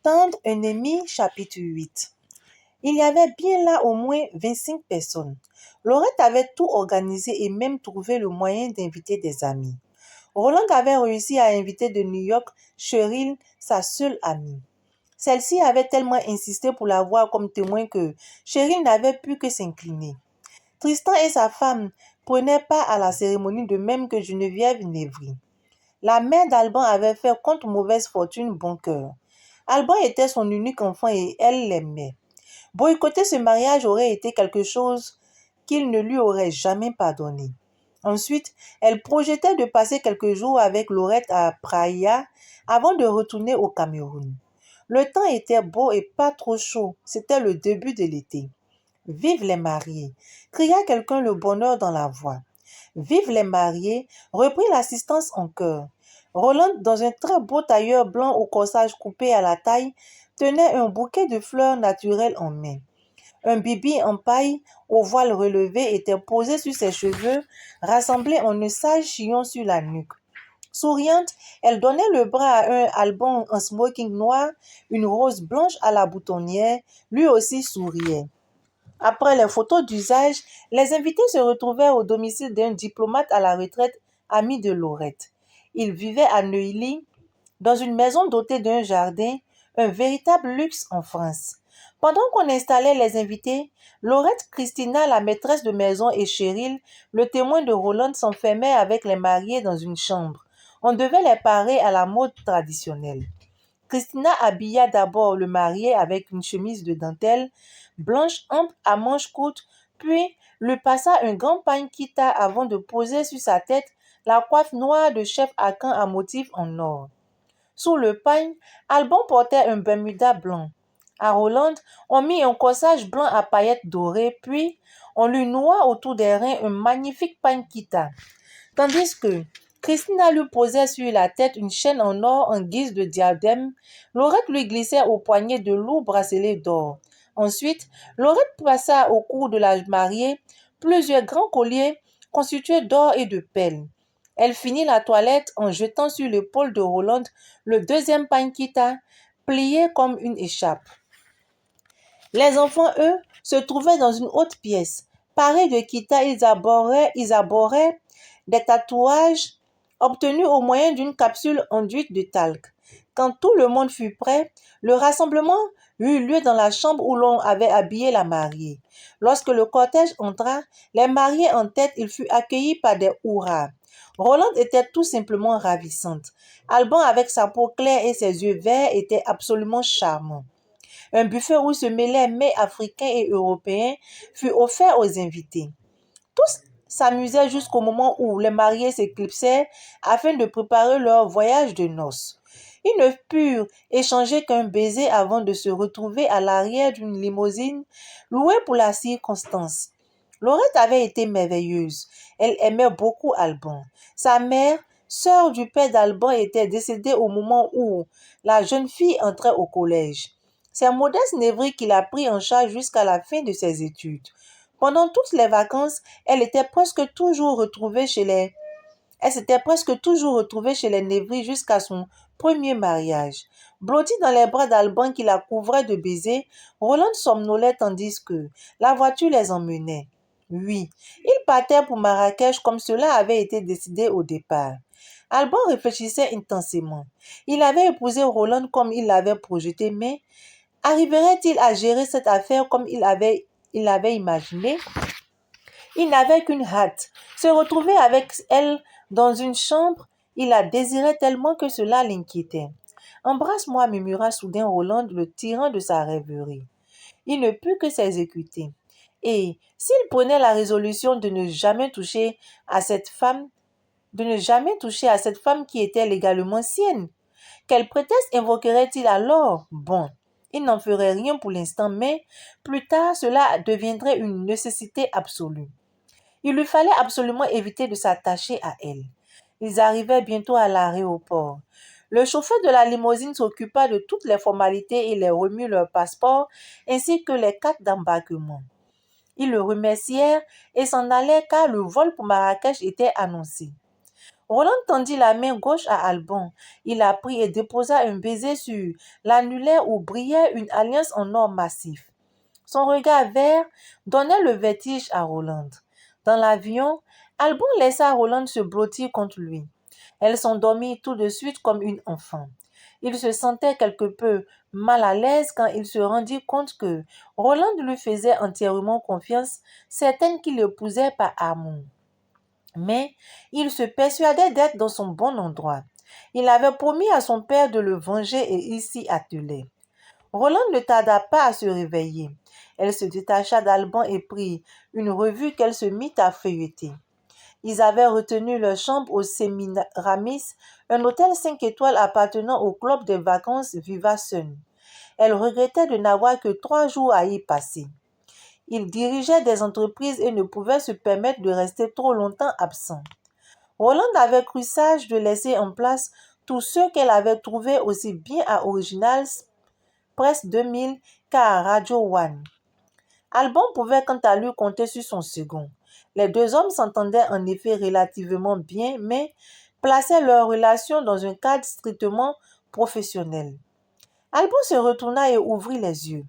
Attendre un ennemi, chapitre 8. Il y avait bien là au moins 25 personnes. Laurette avait tout organisé et même trouvé le moyen d'inviter des amis. Roland avait réussi à inviter de New York Cheryl, sa seule amie. Celle-ci avait tellement insisté pour la voir comme témoin que Cheryl n'avait pu que s'incliner. Tristan et sa femme prenaient part à la cérémonie de même que Geneviève Névry. La mère d'Alban avait fait contre mauvaise fortune bon cœur. Alban était son unique enfant et elle l'aimait. Boycotter ce mariage aurait été quelque chose qu'il ne lui aurait jamais pardonné. Ensuite, elle projetait de passer quelques jours avec Laurette à Praia avant de retourner au Cameroun. Le temps était beau et pas trop chaud, c'était le début de l'été. Vive les mariés, cria quelqu'un le bonheur dans la voix. Vive les mariés, reprit l'assistance en chœur. Roland, dans un très beau tailleur blanc au corsage coupé à la taille, tenait un bouquet de fleurs naturelles en main. Un bibi en paille au voile relevé était posé sur ses cheveux, rassemblés en un sage chignon sur la nuque. Souriante, elle donnait le bras à un Alban en smoking noir, une rose blanche à la boutonnière, lui aussi souriait. Après les photos d'usage, les invités se retrouvaient au domicile d'un diplomate à la retraite, ami de Laurette. Il vivait à Neuilly, dans une maison dotée d'un jardin, un véritable luxe en France. Pendant qu'on installait les invités, Laurette, Christina, la maîtresse de maison, et Cheryl, le témoin de Roland, s'enfermaient avec les mariés dans une chambre. On devait les parer à la mode traditionnelle. Christina habilla d'abord le marié avec une chemise de dentelle blanche ample à manches courtes, puis lui passa un grand pagne-kita avant de poser sur sa tête la coiffe noire de chef à camp à motifs en or. Sous le pagne, Alban portait un bermuda blanc. À Roland, on mit un corsage blanc à paillettes dorées, puis on lui noua autour des reins un magnifique pagne-kita, tandis que Christina lui posait sur la tête une chaîne en or en guise de diadème. Laurette lui glissait au poignet de lourds bracelets d'or. Ensuite, Laurette passa au cou de la mariée plusieurs grands colliers constitués d'or et de perles. Elle finit la toilette en jetant sur l'épaule de Roland le deuxième pagne-kita, plié comme une écharpe. Les enfants, eux, se trouvaient dans une autre pièce. Parés de kita, ils arboraient des tatouages obtenus au moyen d'une capsule enduite de talc. Quand tout le monde fut prêt, le rassemblement eut lieu dans la chambre où l'on avait habillé la mariée. Lorsque le cortège entra, les mariés en tête, il fut accueilli par des hurrahs. Roland était tout simplement ravissante. Alban, avec sa peau claire et ses yeux verts, était absolument charmant. Un buffet où se mêlaient mets africains et européens fut offert aux invités. Tous s'amusaient jusqu'au moment où les mariés s'éclipsaient afin de préparer leur voyage de noces. Ils ne purent échanger qu'un baiser avant de se retrouver à l'arrière d'une limousine louée pour la circonstance. Laurette avait été merveilleuse. Elle aimait beaucoup Alban. Sa mère, sœur du père d'Alban, était décédée au moment où la jeune fille entrait au collège. C'est Modeste Névry qui l'a pris en charge jusqu'à la fin de ses études. Pendant toutes les vacances, elle s'était presque toujours retrouvée chez les Névry jusqu'à son premier mariage. Blottie dans les bras d'Alban qui la couvrait de baisers, Roland somnolait tandis que la voiture les emmenait. Oui, ils partaient pour Marrakech comme cela avait été décidé au départ. Alban réfléchissait intensément. Il avait épousé Roland comme il l'avait projeté, mais arriverait-il à gérer cette affaire comme il l'avait imaginé? Il n'avait qu'une hâte, se retrouver avec elle dans une chambre. Il la désirait tellement que cela l'inquiétait. Embrasse-moi, murmura soudain Roland, le tirant de sa rêverie. Il ne put que s'exécuter. Et s'il prenait la résolution de ne jamais toucher à cette femme, qui était légalement sienne, quel prétexte invoquerait-il alors? Bon, il n'en ferait rien pour l'instant, mais plus tard, cela deviendrait une nécessité absolue. Il lui fallait absolument éviter de s'attacher à elle. Ils arrivaient bientôt à l'aéroport. Le chauffeur de la limousine s'occupa de toutes les formalités et les remit leur passeport ainsi que les cartes d'embarquement. Ils le remercièrent et s'en allèrent car le vol pour Marrakech était annoncé. Roland tendit la main gauche à Alban. Il la prit et déposa un baiser sur l'annulaire où brillait une alliance en or massif. Son regard vert donnait le vertige à Roland. Dans l'avion, Alban laissa Roland se blottir contre lui. Elle s'endormit tout de suite comme une enfant. Il se sentait quelque peu mal à l'aise quand il se rendit compte que Roland lui faisait entièrement confiance, certaine qu'il l'épousait par amour. Mais il se persuadait d'être dans son bon endroit. Il avait promis à son père de le venger et il s'y attelait. Roland ne tarda pas à se réveiller. Elle se détacha d'Alban et prit une revue qu'elle se mit à feuilleter. Ils avaient retenu leur chambre au Semiramis, un hôtel 5 étoiles appartenant au club des vacances Viva Sun. Elle regrettait de n'avoir que 3 jours à y passer. Il dirigeait des entreprises et ne pouvait se permettre de rester trop longtemps absent. Roland avait cru sage de laisser en place tous ceux qu'elle avait trouvés aussi bien à Originals Press 2000 qu'à Radio One. Alban pouvait quant à lui compter sur son second. Les deux hommes s'entendaient en effet relativement bien, mais plaçaient leur relation dans un cadre strictement professionnel. Alban se retourna et ouvrit les yeux.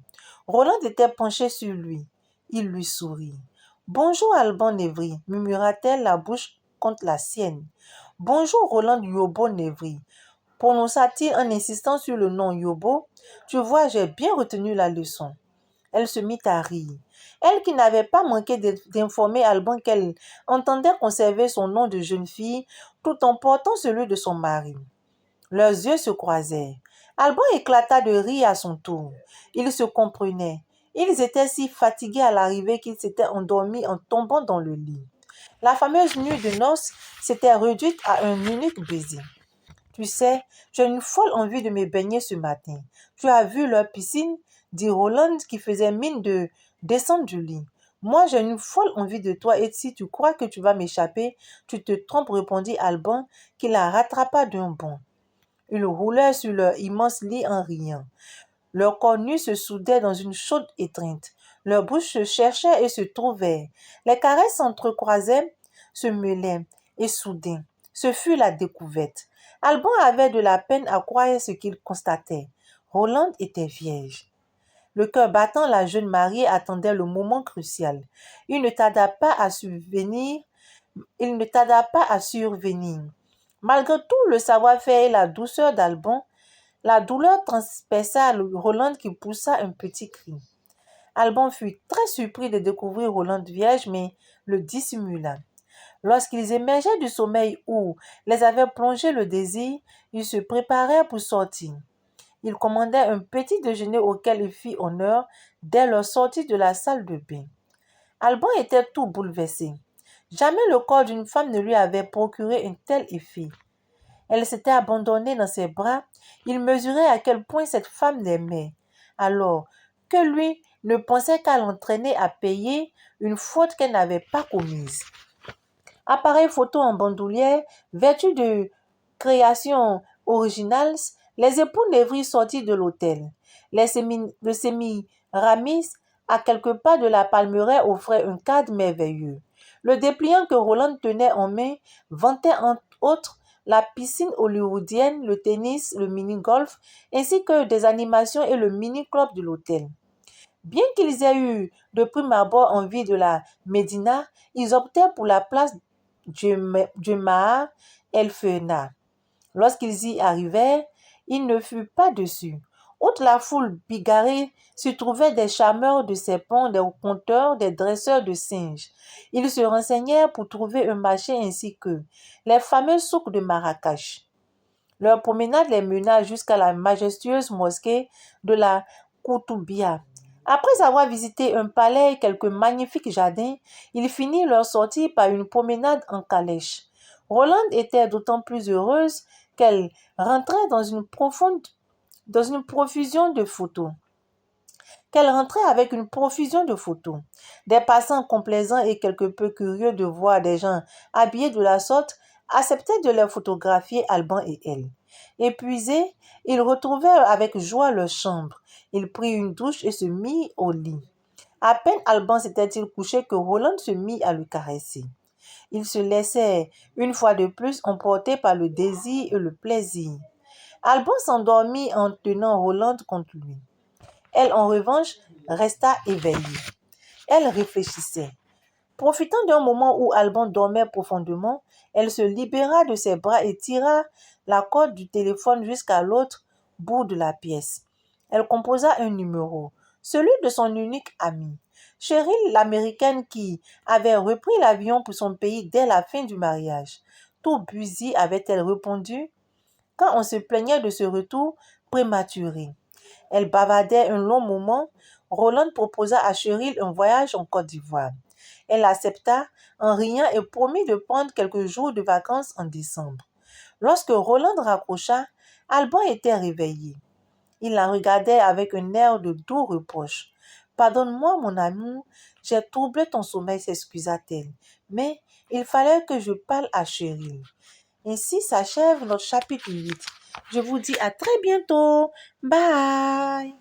Roland était penché sur lui. Il lui sourit. « Bonjour Alban Nevry, murmura-t-elle la bouche contre la sienne. « Bonjour Roland Yobo Nevry, prononça-t-il en insistant sur le nom Yobo. Tu vois, j'ai bien retenu la leçon. Elle se mit à rire. Elle qui n'avait pas manqué d'informer Alban qu'elle entendait conserver son nom de jeune fille tout en portant celui de son mari. Leurs yeux se croisèrent. Alban éclata de rire à son tour. Ils se comprenaient. Ils étaient si fatigués à l'arrivée qu'ils s'étaient endormis en tombant dans le lit. La fameuse nuit de noces s'était réduite à un unique baiser. Tu sais, j'ai une folle envie de me baigner ce matin. Tu as vu leur piscine? Dit Roland qui faisait mine de descendre du lit. Moi, j'ai une folle envie de toi et si tu crois que tu vas m'échapper, tu te trompes, répondit Alban qui la rattrapa d'un bond. Ils roulèrent sur leur immense lit en riant. Leurs corps nus se soudaient dans une chaude étreinte. Leurs bouches se cherchaient et se trouvaient. Les caresses s'entrecroisaient, se mêlaient, et soudain, ce fut la découverte. Alban avait de la peine à croire ce qu'il constatait. Roland était vierge. Le cœur battant, la jeune mariée attendait le moment crucial. Il ne tarda pas à survenir. Malgré tout le savoir-faire et la douceur d'Alban, la douleur transperça Roland qui poussa un petit cri. Alban fut très surpris de découvrir Roland vierge, mais le dissimula. Lorsqu'ils émergeaient du sommeil où les avait plongés le désir, ils se préparèrent pour sortir. Ils commandaient un petit déjeuner auquel il fit honneur dès leur sortie de la salle de bain. Alban était tout bouleversé. Jamais le corps d'une femme ne lui avait procuré un tel effet. Elle s'était abandonnée dans ses bras. Il mesurait à quel point cette femme l'aimait. Alors que lui ne pensait qu'à l'entraîner à payer une faute qu'elle n'avait pas commise. Appareil photo en bandoulière, vêtu de créations originales, les époux Nevry sortirent de l'hôtel. Le Semiramis, à quelques pas de la Palmeraie, offrait un cadre merveilleux. Le dépliant que Roland tenait en main vantait entre autres la piscine hollywoodienne, le tennis, le mini-golf, ainsi que des animations et le mini-club de l'hôtel. Bien qu'ils aient eu de prime abord envie de la Médina, ils optèrent pour la place Jumaa el-Fena. Lorsqu'ils y arrivèrent, il ne fut pas dessus. Outre la foule bigarrée, s'y trouvaient des charmeurs de serpents, des conteurs, des dresseurs de singes. Ils se renseignèrent pour trouver un marché ainsi que les fameux souks de Marrakech. Leur promenade les mena jusqu'à la majestueuse mosquée de la Koutoubia. Après avoir visité un palais et quelques magnifiques jardins, ils finirent leur sortie par une promenade en calèche. Roland était d'autant plus heureuse qu'elle rentrait avec une profusion de photos. Des passants complaisants et quelque peu curieux de voir des gens habillés de la sorte acceptaient de les photographier Alban et elle. Épuisés, ils retrouvèrent avec joie leur chambre. Il prit une douche et se mit au lit. À peine Alban s'était-il couché que Roland se mit à le caresser. Il se laissait une fois de plus emporter par le désir et le plaisir. Alban s'endormit en tenant Rolande contre lui. Elle, en revanche, resta éveillée. Elle réfléchissait. Profitant d'un moment où Alban dormait profondément, elle se libéra de ses bras et tira la corde du téléphone jusqu'à l'autre bout de la pièce. Elle composa un numéro, celui de son unique amie, Cheryl, l'américaine qui avait repris l'avion pour son pays dès la fin du mariage. Tout busy, avait-elle répondu, quand on se plaignait de ce retour prématuré. Elle bavardait un long moment. Roland proposa à Cheryl un voyage en Côte d'Ivoire. Elle accepta en riant et promit de prendre quelques jours de vacances en décembre. Lorsque Roland raccrocha, Alban était réveillé. Il la regardait avec un air de doux reproche. Pardonne-moi, mon amour, j'ai troublé ton sommeil, s'excusa-t-elle. Mais il fallait que je parle à Cheryl. Ainsi s'achève notre chapitre 8. Je vous dis à très bientôt. Bye.